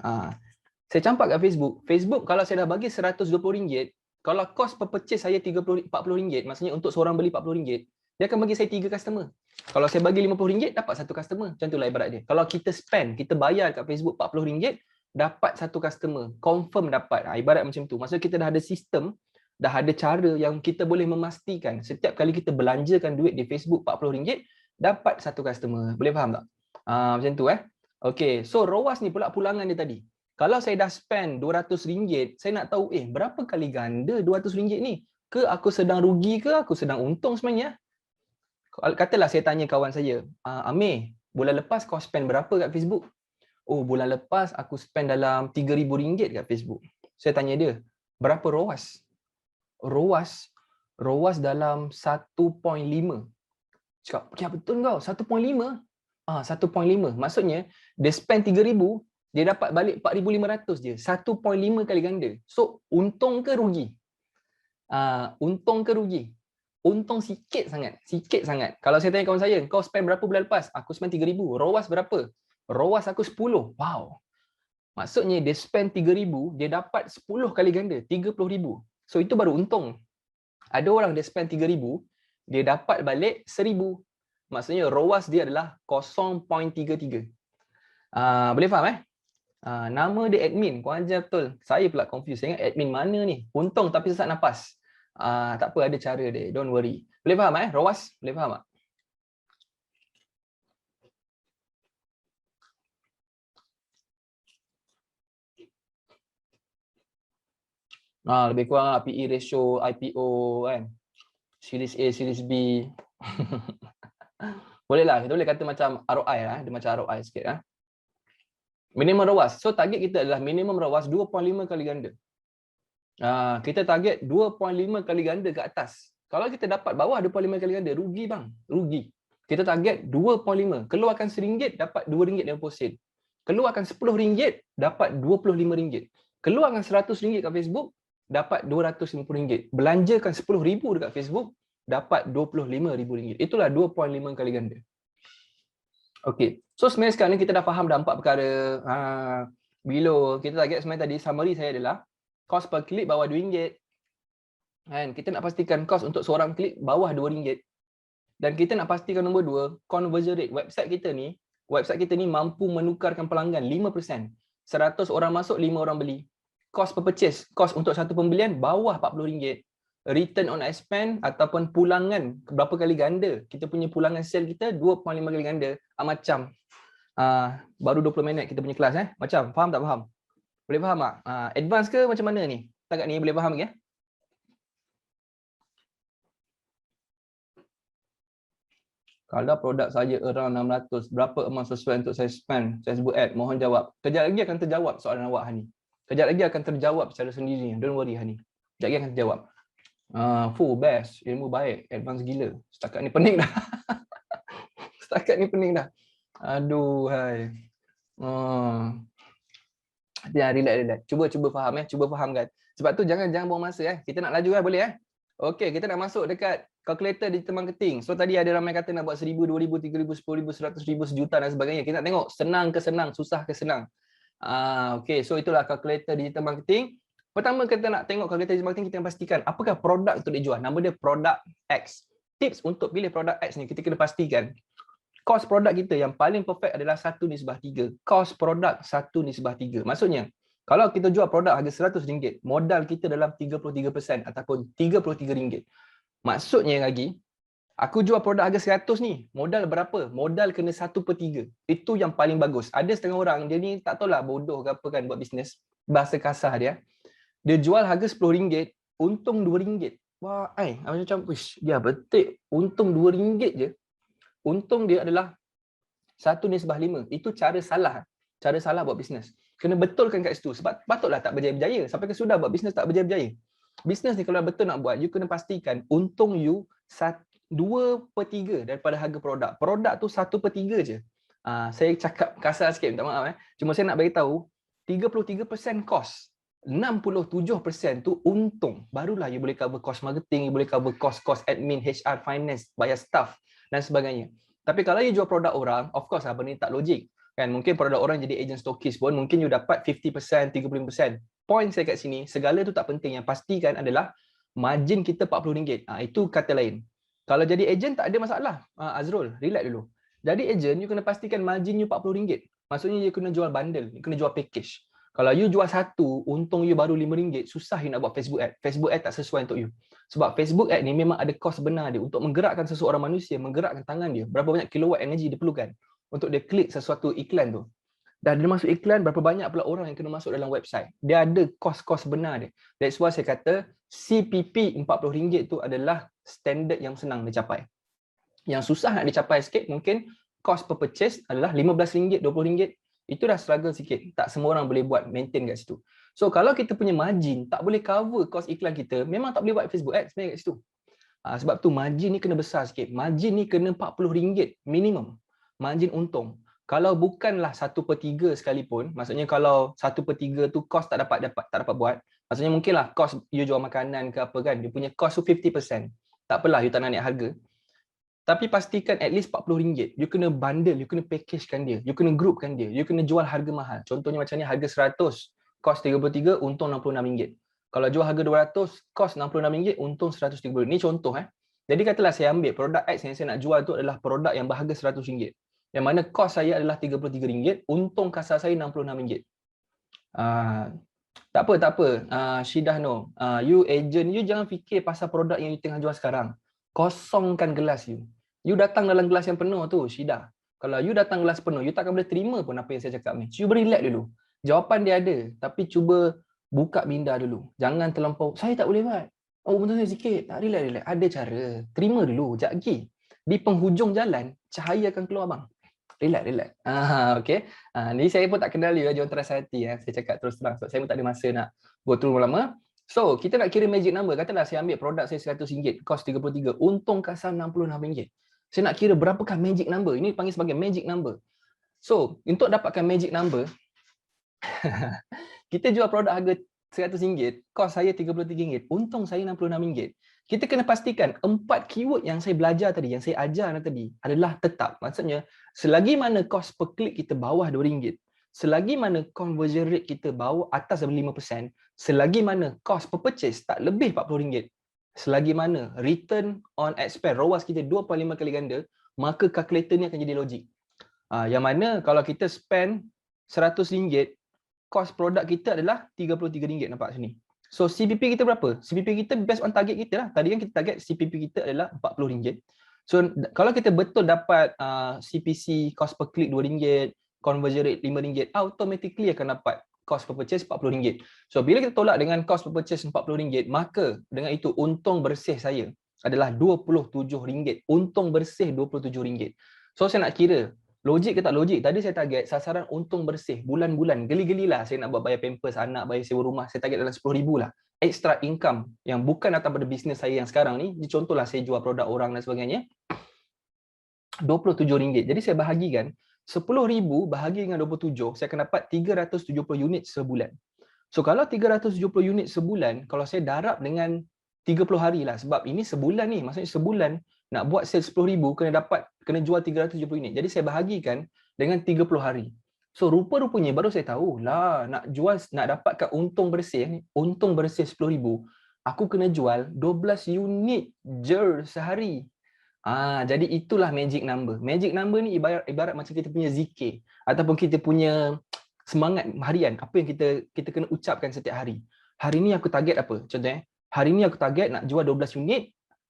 Saya campak kat Facebook. Facebook kalau saya dah bagi RM120, kalau kos per purchase saya RM40, maksudnya untuk seorang beli RM40, dia akan bagi saya 3 customer. Kalau saya bagi RM50, dapat 1 customer. Macam itulah ibarat dia. Kalau kita spend, kita bayar kat Facebook RM40, dapat 1 customer. Confirm dapat. Ibarat macam tu. Maksudnya kita dah ada sistem, dah ada cara yang kita boleh memastikan setiap kali kita belanjakan duit di Facebook RM40, dapat 1 customer. Boleh faham tak? Macam tu Okey, so ROAS ni pula pulangan dia tadi. Kalau saya dah spend RM200, saya nak tahu berapa kali ganda RM200 ni? Ke aku sedang rugi ke aku sedang untung sebenarnya? Katalah saya tanya kawan saya, Amir, bulan lepas kau spend berapa kat Facebook? Oh, bulan lepas aku spend dalam RM3,000 kat Facebook. Saya tanya dia, berapa ROAS? ROAS dalam 1.5. Cakap, ya betul kau, 1.5? 1.5. Maksudnya, dia spend 3,000, dia dapat balik 4,500 je. 1.5 kali ganda. So, untung ke rugi? Untung ke rugi? Untung sikit sangat. Sikit sangat. Kalau saya tanya kawan saya, kau spend berapa bulan lepas? Aku spend 3,000. ROAS berapa? ROAS aku 10. Wow. Maksudnya, dia spend 3,000, dia dapat 10 kali ganda. 30,000. So, itu baru untung. Ada orang dia spend 3,000, dia dapat balik 1,000. Maksudnya ROAS dia adalah 0.33. Boleh faham nama dia admin. Kau ajar betul. Saya pula confused. Saya ingat admin mana ni? Untung tapi sesak nafas. Tak apa, ada cara dia. Don't worry. Boleh faham ROAS? Boleh faham tak? Lebih kurang PE ratio, IPO kan. Series A, Series B. Boleh lah, kita boleh kata macam ROI lah. Dia macam ROI sikit Minimum ROAS. So target kita adalah minimum ROAS 2.5 kali ganda. Kita target 2.5 kali ganda ke atas. Kalau kita dapat bawah 2.5 kali ganda, rugi bang. Rugi. Kita target 2.5. Keluarkan RM1, dapat RM2.50. Keluarkan RM10, dapat RM25. Keluarkan RM100 kat Facebook, dapat RM250. Belanjakan RM10,000 dekat Facebook, dapat RM25,000. Itulah 2.5 kali ganda. Okey. So sebenarnya sekarang ni kita dah faham dah 4 perkara. Below kita target sebenarnya tadi summary saya adalah cost per klik bawah RM2. Kan? Kita nak pastikan cost untuk seorang klik bawah RM2. Dan kita nak pastikan nombor 2, conversion rate. Website kita ni mampu menukarkan pelanggan 5%. 100 orang masuk, 5 orang beli. Cost per purchase, cost untuk satu pembelian bawah RM40. Return on ad spend ataupun pulangan berapa kali ganda. Kita punya pulangan sale kita 2.5 kali ganda. Macam baru 20 minit kita punya kelas Macam faham tak faham? Boleh faham tak? Advance ke macam mana ni? Setakat ni boleh faham ke? Kalau produk saja around 600, berapa amount sesuai untuk saya spend Facebook ad? Mohon jawab. Kejap lagi akan terjawab soalan awak Hani. Kejap lagi akan terjawab secara sendiri. Don't worry Hani. Kejap lagi akan terjawab. Full best, ilmu baik, advance gila. Setakat ni pening dah. Setakat ni pening dah. Aduh hai. Relax. Cuba faham Cuba fahamkan. Sebab tu jangan buang masa Kita nak laju boleh Okey, kita nak masuk dekat calculator digital marketing. So tadi ada ramai kata nak buat 1,000, 2,000, 3,000, 10,000, 100,000, sejuta dan sebagainya. Kita nak tengok senang ke senang, susah ke senang. Okey, so itulah calculator digital marketing. Pertama kita nak tengok calculator digital marketing, kita nak pastikan apakah produk untuk dijual. Nama dia produk X. Tips untuk pilih produk X ni, kita kena pastikan kos produk kita yang paling perfect adalah 1:3. Kos produk 1:3. Maksudnya, kalau kita jual produk harga RM100, modal kita dalam 33% ataupun RM33. Maksudnya lagi, aku jual produk harga RM100 ni, modal berapa? Modal kena 1/3. Itu yang paling bagus. Ada setengah orang, dia ni tak tahulah bodoh ke apa kan buat bisnes. Bahasa kasar dia. Dia jual harga RM10, untung RM2. Wah, macam, wish, dia betik untung RM2 je. Untung dia adalah 1/5. Itu cara salah. Cara salah buat bisnes. Kena betulkan kat situ. Sebab patutlah tak berjaya-berjaya. Sampai ke sudah buat bisnes tak berjaya-berjaya. Bisnes ni kalau betul nak buat, you kena pastikan untung you 2/3 daripada harga produk. Produk tu 1/3 je. Saya cakap kasar sikit, minta maaf. Cuma saya nak bagi tahu 33% kos. 67% tu untung. Barulah you boleh cover cost marketing, you boleh cover cost admin, HR, finance, bayar staff dan sebagainya. Tapi kalau you jual produk orang, of course benda ni tak logik. Kan mungkin produk orang jadi agent stokis pun mungkin you dapat 50%, 35%. Point saya kat sini, segala tu tak penting. Yang pastikan adalah margin kita RM40. Itu kata lain. Kalau jadi agent tak ada masalah. Azrul, relax dulu. Jadi agent, you kena pastikan margin you RM40. Maksudnya you kena jual bundle, you kena jual package. Kalau you jual satu, untung you baru RM5, susah you nak buat Facebook ad. Facebook ad tak sesuai untuk you. Sebab Facebook ad ni memang ada kos benar dia untuk menggerakkan seseorang manusia, menggerakkan tangan dia. Berapa banyak kilowatt energi dia perlukan untuk dia klik sesuatu iklan tu. Dan dia masuk iklan, berapa banyak pula orang yang kena masuk dalam website. Dia ada kos-kos benar dia. That's why saya kata CPP RM40 tu adalah standard yang senang dicapai. Yang susah nak dicapai sikit mungkin cost per purchase adalah RM15, RM20. Itu dah struggle sikit. Tak semua orang boleh buat maintain kat situ. So kalau kita punya margin tak boleh cover kos iklan kita, memang tak boleh buat Facebook Ads sebenarnya kat situ. Sebab tu margin ni kena besar sikit. Margin ni kena RM40 minimum. Margin untung. Kalau bukanlah 1/3 sekalipun, maksudnya kalau 1/3 tu kos tak dapat buat, maksudnya mungkinlah kos you jual makanan ke apa kan, dia punya kos tu 50%. Tak apalah you tak nak naik harga. Tapi pastikan at least RM40. You kena bundle, you kena packagekan dia, you kena groupkan dia, you kena jual harga mahal. Contohnya macam ni, harga 100, kos 33, untung RM66. Kalau jual harga 200, kos RM66, untung RM130. Ni contoh Jadi katalah saya ambil produk X yang saya nak jual tu adalah produk yang berharga RM100. Yang mana kos saya adalah RM33, untung kasar saya RM66. Tak apa. Syidah no. You agent, you jangan fikir pasal produk yang you tengah jual sekarang. Kosongkan gelas you. You datang dalam gelas yang penuh tu, Syidah. Kalau you datang gelas penuh, you takkan boleh terima pun apa yang saya cakap ni. Cuba relax dulu. Jawapan dia ada, tapi cuba buka minda dulu. Jangan terlampau, saya tak boleh buat. Oh, betul sikit. Tak, relax. Ada cara. Terima dulu, sekejap lagi. Di penghujung jalan, cahaya akan keluar bang. Relax. Okay. Ni saya pun tak kenal you, jangan terasa hati. Saya cakap terus terang. Sebab saya pun tak ada masa nak go through lama. So, kita nak kira magic number. Katalah saya ambil produk saya RM100, kos RM33, untung kasar RM66. Saya nak kira berapakah magic number. Ini dipanggil sebagai magic number. So, untuk dapatkan magic number, kita jual produk harga RM100, kos saya RM33, untung saya RM66. Kita kena pastikan 4 keyword yang saya belajar tadi, yang saya ajar tadi adalah tetap. Maksudnya, selagi mana kos per klik kita bawah RM2, selagi mana conversion rate kita bawah atas 5%, selagi mana kos per purchase tak lebih RM40, selagi mana return on ad spend, ROAS kita 2.5 kali ganda, maka kalkulator ni akan jadi logik. Yang mana kalau kita spend RM100, kos produk kita adalah RM33, nampak sini. So CPP kita berapa? CPP kita based on target kita lah. Tadi kan kita target CPP kita adalah RM40. So kalau kita betul dapat CPC, cost per click RM2, conversion rate RM5, automatically akan dapat cost per purchase RM40. So bila kita tolak dengan cost per purchase RM40, maka dengan itu untung bersih saya adalah RM27. Untung bersih RM27. So saya nak kira logik ke tak logik? Tadi saya target sasaran untung bersih bulan-bulan. Geli-gelilah saya nak buat bayar pampers anak, bayar sewa rumah. Saya target dalam RM10,000 lah. Extra income yang bukan datang pada bisnes saya yang sekarang ni. Contohlah saya jual produk orang dan sebagainya. RM27. Jadi saya bahagikan RM10,000 bahagi dengan 27, saya akan dapat 370 unit sebulan. So kalau 370 unit sebulan, kalau saya darab dengan 30 hari lah, sebab ini sebulan ni, maksudnya sebulan nak buat sale RM10,000 kena jual 370 unit. Jadi saya bahagikan dengan 30 hari. So rupa-rupanya baru saya tahu lah, nak dapatkan untung bersih RM10,000, aku kena jual 12 unit je sehari. Jadi itulah magic number. Magic number ni ibarat macam kita punya zikir ataupun kita punya semangat harian. Apa yang kita kena ucapkan setiap hari. Hari ni aku target apa? Contohnya, hari ni aku target nak jual 12 unit,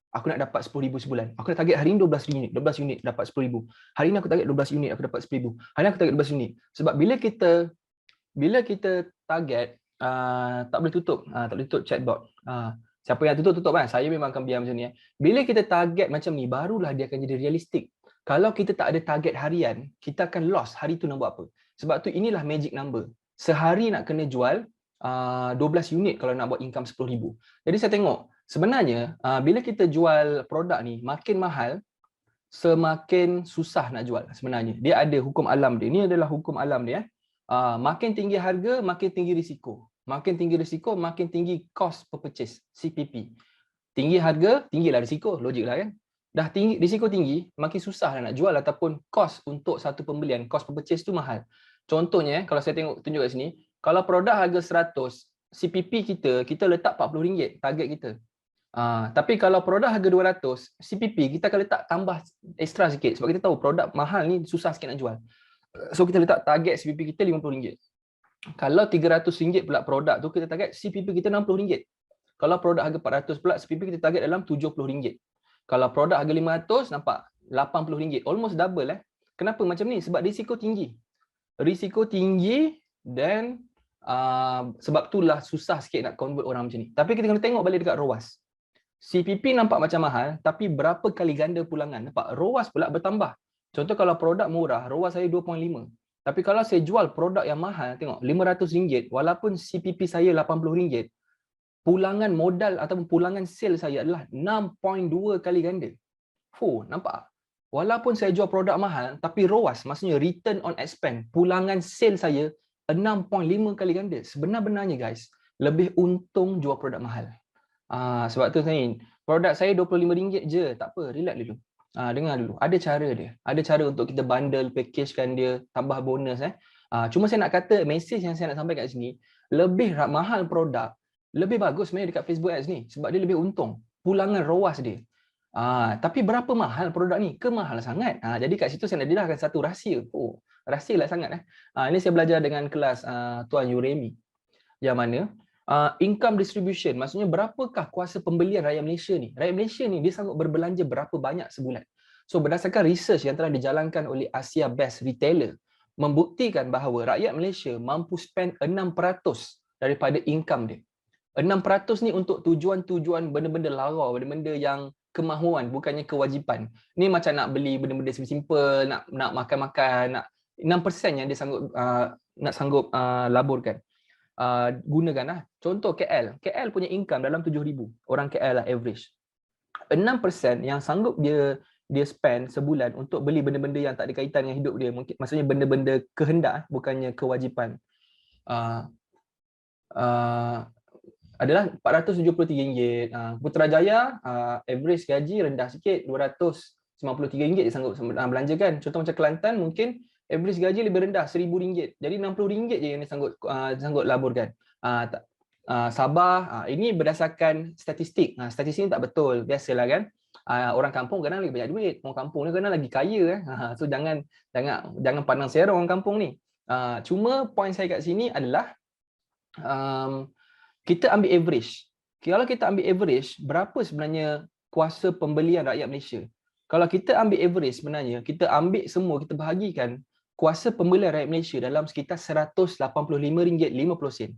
aku nak dapat RM10,000 sebulan. Aku nak target hari ni 12 unit dapat RM10,000. Hari ni aku target 12 unit, aku dapat RM10,000. Hari ni aku target 12 unit. Sebab bila kita target, tak boleh tutup chatbot. Siapa yang tutup kan? Saya memang akan biar macam ni. Bila kita target macam ni, barulah dia akan jadi realistik. Kalau kita tak ada target harian, kita akan lost hari tu nak buat apa. Sebab tu inilah magic number. Sehari nak kena jual 12 unit kalau nak buat income 10,000. Jadi saya tengok, sebenarnya bila kita jual produk ni, makin mahal, semakin susah nak jual sebenarnya. Dia ada hukum alam dia. Ini adalah hukum alam dia. Makin tinggi harga, makin tinggi risiko. Makin tinggi risiko, makin tinggi cost per purchase, CPP. Tinggi harga, tinggilah risiko, logik lah kan. Dah tinggi, risiko tinggi, makin susah nak jual ataupun kos untuk satu pembelian, kos per purchase tu mahal. Contohnya, kalau saya tunjuk kat sini, kalau produk harga 100, CPP kita letak RM40 target kita. Tapi kalau produk harga 200, CPP kita akan letak tambah extra sikit sebab kita tahu produk mahal ni susah sikit nak jual. So kita letak target CPP kita RM50. Kalau RM300 pula produk tu, kita target CPP kita RM60. Kalau produk harga 400 pula, CPP kita target dalam RM70. Kalau produk harga 500, nampak RM80. Almost double Kenapa macam ni? Sebab risiko tinggi. Risiko tinggi dan sebab itulah susah sikit nak convert orang macam ni. Tapi kita kena tengok balik dekat ROAS. CPP nampak macam mahal, tapi berapa kali ganda pulangan? Nampak? ROAS pula bertambah. Contoh kalau produk murah, ROAS saya 2.5. Tapi kalau saya jual produk yang mahal, tengok RM500, walaupun CPP saya RM80, pulangan modal ataupun pulangan sale saya adalah 6.2 kali ganda. Nampak? Walaupun saya jual produk mahal, tapi ROAS, maksudnya return on ad spend, pulangan sale saya 6.5 kali ganda. Sebenar-benarnya guys, lebih untung jual produk mahal. Sebab tu saya, produk saya RM25 je, tak apa, relax dulu. Dengar dulu, ada cara dia. Ada cara untuk kita bundle, packagekan dia, tambah bonus. Cuma saya nak kata, message yang saya nak sampaikan kat sini, lebih mahal produk, lebih bagus sebenarnya dekat Facebook Ads ni. Sebab dia lebih untung. Pulangan ROAS dia. Tapi berapa mahal produk ni? Kemahal sangat. Jadi kat situ saya nak dedahkan satu rahsia. Rahsia lah sangat. Ini saya belajar dengan kelas Tuan Yuremi. Yang mana income distribution, maksudnya berapakah kuasa pembelian rakyat Malaysia ni? Rakyat Malaysia ni dia sanggup berbelanja berapa banyak sebulan? So berdasarkan research yang telah dijalankan oleh Asia Best Retailer, membuktikan bahawa rakyat Malaysia mampu spend 6% daripada income dia. 6% ni untuk tujuan-tujuan benda-benda lara, benda-benda yang kemahuan, bukannya kewajipan. Ni macam nak beli benda-benda simple, nak makan-makan, 6% yang dia sanggup laburkan. Gunakan lah. Contoh KL punya income dalam 7,000. Orang KL lah average. 6% yang sanggup dia spend sebulan untuk beli benda-benda yang tak ada kaitan dengan hidup dia, mungkin maksudnya benda-benda kehendak, bukannya kewajipan. Adalah RM473. Putrajaya average gaji rendah sikit, RM293 dia sanggup belanjakan. Contoh macam Kelantan mungkin average gaji lebih rendah, RM1,000. Jadi RM60 je yang dia sanggup laburkan. Sabah, ini berdasarkan statistik. Statistik ni tak betul, biasalah kan. Orang kampung kadang lagi banyak duit, orang kampung ni kadang lagi kaya. So jangan pandang serong orang kampung ni. Cuma point saya kat sini adalah kita ambil average. Kalau kita ambil average, berapa sebenarnya kuasa pembelian rakyat Malaysia? Kalau kita ambil average sebenarnya, kita ambil semua, kita bahagikan kuasa pembelian rakyat Malaysia dalam sekitar RM185.50.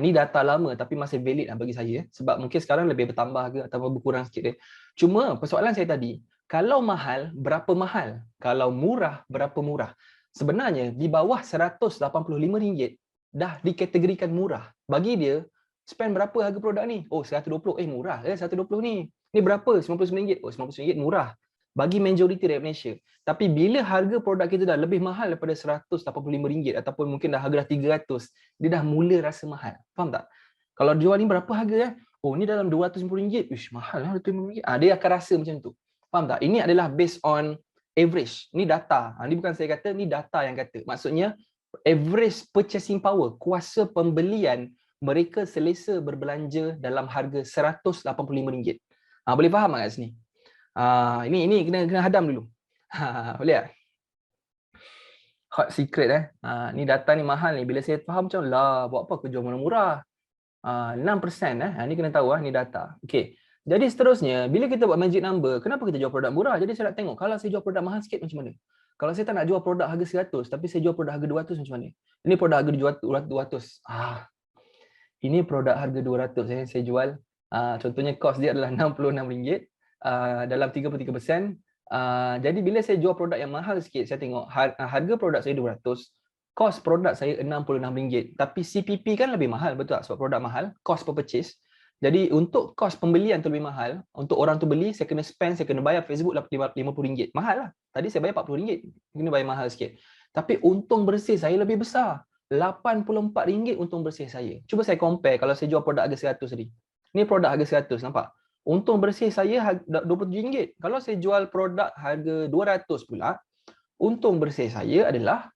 Ni data lama tapi masih valid bagi saya. Sebab mungkin sekarang lebih bertambah ke atau berkurang sikit dia. Cuma persoalan saya tadi, kalau mahal, berapa mahal? Kalau murah, berapa murah? Sebenarnya di bawah RM185 dah dikategorikan murah. Bagi dia, spend berapa harga produk ni? Oh, 120. Murah 120 ni. Ni berapa? RM99. Oh, RM99 murah bagi majoriti rakyat Malaysia. Tapi bila harga produk kita dah lebih mahal daripada RM185 ataupun mungkin dah harga dah RM300, dia dah mula rasa mahal. Faham tak? Kalau jual ni berapa harga Oh, ni dalam RM250. Ish, mahal lah RM250. Dia akan rasa macam tu. Faham tak? Ini adalah based on average. Ni data. Ni bukan saya kata, ni data yang kata. Maksudnya average purchasing power, kuasa pembelian mereka selesa berbelanja dalam harga RM185. Boleh faham tak kat sini? Ini kena hadam dulu. Boleh tak? Hot secret ni data ni mahal ni. Bila saya faham macam lah, buat apa aku jual murah-murah? 6%. Ni kena tahu ni data. Okey. Jadi seterusnya, bila kita buat magic number, kenapa kita jual produk murah? Jadi saya nak tengok, kalau saya jual produk mahal sikit macam mana? Kalau saya tak nak jual produk harga 100, tapi saya jual produk harga 200 macam mana? Ini produk harga 200. Ini produk harga 200 yang saya jual. Contohnya kos dia adalah RM66. Dalam 33%, Jadi bila saya jual produk yang mahal sikit, saya tengok harga produk saya 200, kos produk saya RM66. Tapi CPP kan lebih mahal, betul tak? Sebab produk mahal, cost per purchase. Jadi untuk kos pembelian tu lebih mahal, untuk orang tu beli, saya kena spend, saya kena bayar Facebook RM50. Mahal lah. Tadi saya bayar RM40, kena bayar mahal sikit. Tapi untung bersih saya lebih besar. RM84 untung bersih saya. Cuba saya compare kalau saya jual produk harga 100 tadi. Ni produk harga 100, nampak? Untung bersih saya RM27. Kalau saya jual produk harga 200 pula, untung bersih saya adalah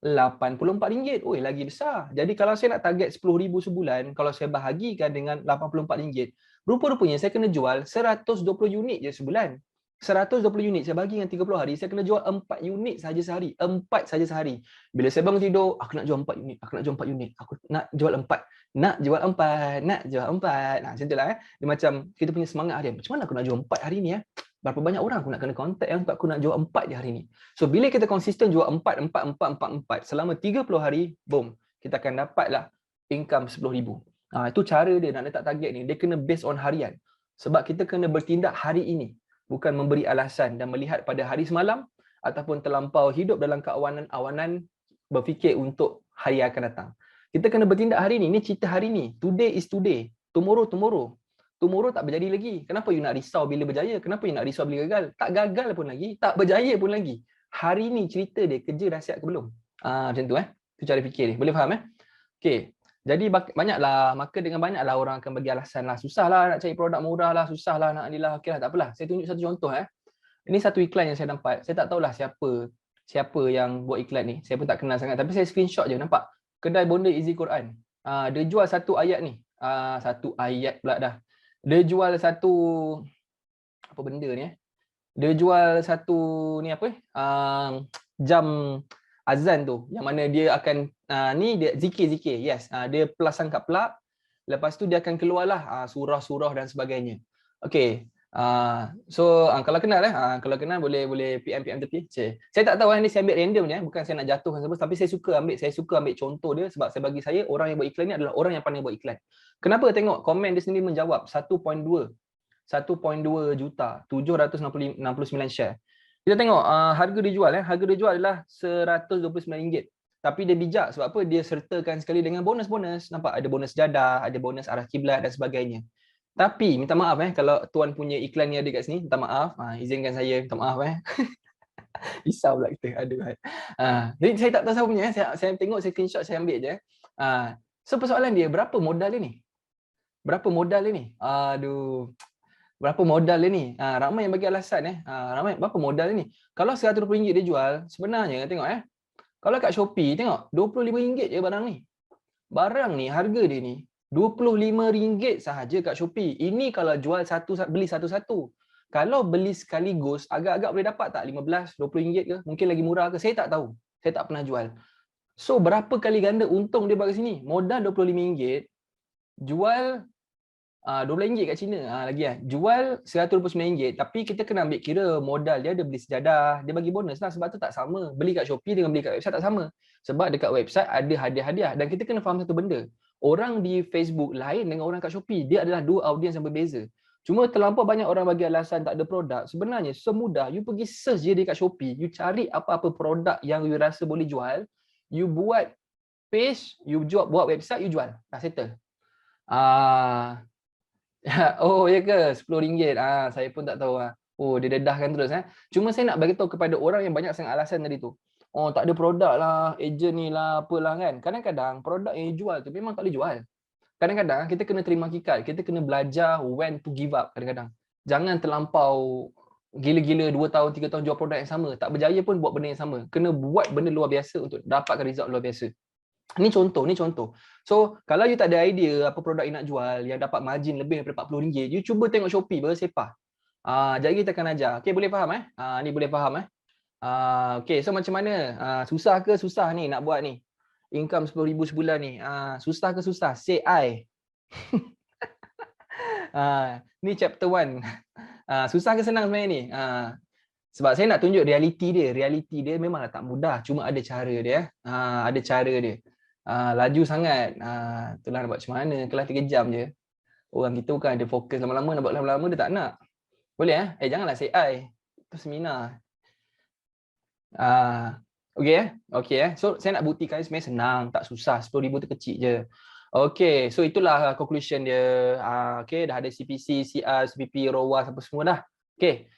RM84. Oi, lagi besar. Jadi kalau saya nak target RM10,000 sebulan, kalau saya bahagikan dengan RM84, rupa-rupanya saya kena jual 120 unit je sebulan. 120 unit saya bagi dengan 30 hari, saya kena jual 4 unit saja sehari. 4 saja sehari. Bila saya bangun tidur, aku nak jual 4 unit, aku nak jual 4 unit, aku nak jual 4. Nak jual 4, nak jual 4. Nah, macam itulah. Dia macam kita punya semangat harian. Macam mana aku nak jual 4 hari ni? Berapa banyak orang aku nak kena contact yang untuk aku nak jual 4 je hari ni. So bila kita konsisten jual 4 selama 30 hari, boom, kita akan dapatlah income RM10,000. Itu cara dia nak letak target ni. Dia kena based on harian. Sebab kita kena bertindak hari ini, bukan memberi alasan dan melihat pada hari semalam ataupun terlampau hidup dalam keawanan-awanan berfikir untuk hari yang akan datang. Kita kena bertindak hari ni. Ni cerita hari ni. Today is today. Tomorrow, tomorrow. Tomorrow tak berjadi lagi. Kenapa you nak risau bila berjaya? Kenapa you nak risau bila gagal? Tak gagal pun lagi, tak berjaya pun lagi. Hari ni cerita dia, kerja dah siap ke belum? Macam tu Itu cara fikir dia. Boleh faham Okey. Jadi banyaklah, maka dengan banyaklah orang akan bagi alasan lah. Susahlah nak cari produk murah lah, susahlah nak inilah. Okeylah, tak apalah. Saya tunjuk satu contoh Ini satu iklan yang saya dapat. Saya tak tahulah siapa yang buat iklan ni. Saya pun tak kenal sangat, tapi saya screenshot je, nampak. Kedai Bonda Easy Quran. Dia jual satu ayat ni. Satu ayat pula dah. Dia jual satu apa benda ni Dia jual satu ni apa jam azan tu, yang mana dia akan ni dia zikir. Yes, dia pelasang kat plug. Lepas tu dia akan keluarlah surah-surah dan sebagainya. Okey. So kalau kenal kalau kenal boleh PM tepi. Saya tak tahu ni, saya ambil random je bukan saya nak jatuhkan siapa, tapi saya suka ambil contoh dia sebab saya bagi saya orang yang buat iklan ni adalah orang yang pandai buat iklan. Kenapa? Tengok komen dia sendiri menjawab 1.2 juta 769 share. Kita tengok harga dia jual harga dia jual adalah RM129. Tapi dia bijak sebab apa? Dia sertakan sekali dengan bonus-bonus. Nampak ada bonus jadah, ada bonus arah kiblat dan sebagainya. Tapi minta maaf kalau tuan punya iklan ni ada kat sini, minta maaf. Izinkan saya minta maaf Risau pula kita. Aduh. Jadi saya tak tahu siapa punya saya tengok, saya screenshot, saya ambil je. So persoalan dia, berapa modal dia ni? Berapa modal dia ni? Aduh. Berapa modal dia ni? Ramai yang bagi alasan ramai berapa modal dia ni? Kalau RM120 dia jual, sebenarnya tengok kalau kat Shopee tengok RM25 je barang ni. Barang ni harga dia ni RM25 sahaja kat Shopee. Ini kalau jual beli satu-satu. Kalau beli sekaligus agak-agak boleh dapat tak RM15, RM20 ke? Mungkin lagi murah ke? Saya tak tahu. Saya tak pernah jual. So berapa kali ganda untung dia bagi sini? Modal RM25, jual RM12 kat China lagi jual RM129, tapi kita kena ambil kira modal dia beli sejadah, dia bagi bonus lah. Sebab tu tak sama beli kat Shopee dengan beli kat website, tak sama. Sebab dekat website ada hadiah-hadiah, dan kita kena faham satu benda, orang di Facebook lain dengan orang kat Shopee, dia adalah dua audiens yang berbeza. Cuma terlampau banyak orang bagi alasan tak ada produk. Sebenarnya semudah you pergi search je dekat Shopee, you cari apa-apa produk yang you rasa boleh jual, you buat page, you buat website, you jual, dah settle. Oh ya ke? RM10. Saya pun tak tahu Oh, dia dedahkan terus Cuma saya nak bagi tahu kepada orang yang banyak sangat alasan tadi tu. Oh, tak ada produk lah, ejen ni lah, apalah kan. Kadang-kadang produk yang jual tu memang tak boleh jual. Kadang-kadang kita kena terima hakikat, kita kena belajar when to give up kadang-kadang. Jangan terlampau gila-gila 2 tahun, 3 tahun jual produk yang sama. Tak berjaya pun buat benda yang sama. Kena buat benda luar biasa untuk dapatkan result luar biasa. Ni contoh. So, kalau you tak ada idea apa produk you nak jual yang dapat margin lebih daripada RM40, you cuba tengok Shopee bersepah. Jadi kita akan ajar. Okey, boleh faham ni boleh faham okey, so macam mana? Susah ke susah ni nak buat ni? Income RM10,000 sebulan ni. Susah ke susah? Say I. Ni chapter 1. Susah ke senang sebenarnya ni? Sebab saya nak tunjuk realiti dia. Realiti dia memanglah tak mudah, cuma ada cara dia. Ada cara dia. Laju sangat. Itulah nak buat macam mana. Kelas 3 jam je. Orang kita bukan ada fokus lama-lama, nak buat lama-lama dia tak nak. Boleh janganlah say I. Tu seminar. Okey. So saya nak buktikan sebenarnya senang, tak susah. 10,000 tu kecil je. Okey, so itulah conclusion dia. Okey, dah ada CPC, CR, CPP, ROWAS apa semua dah. Okey.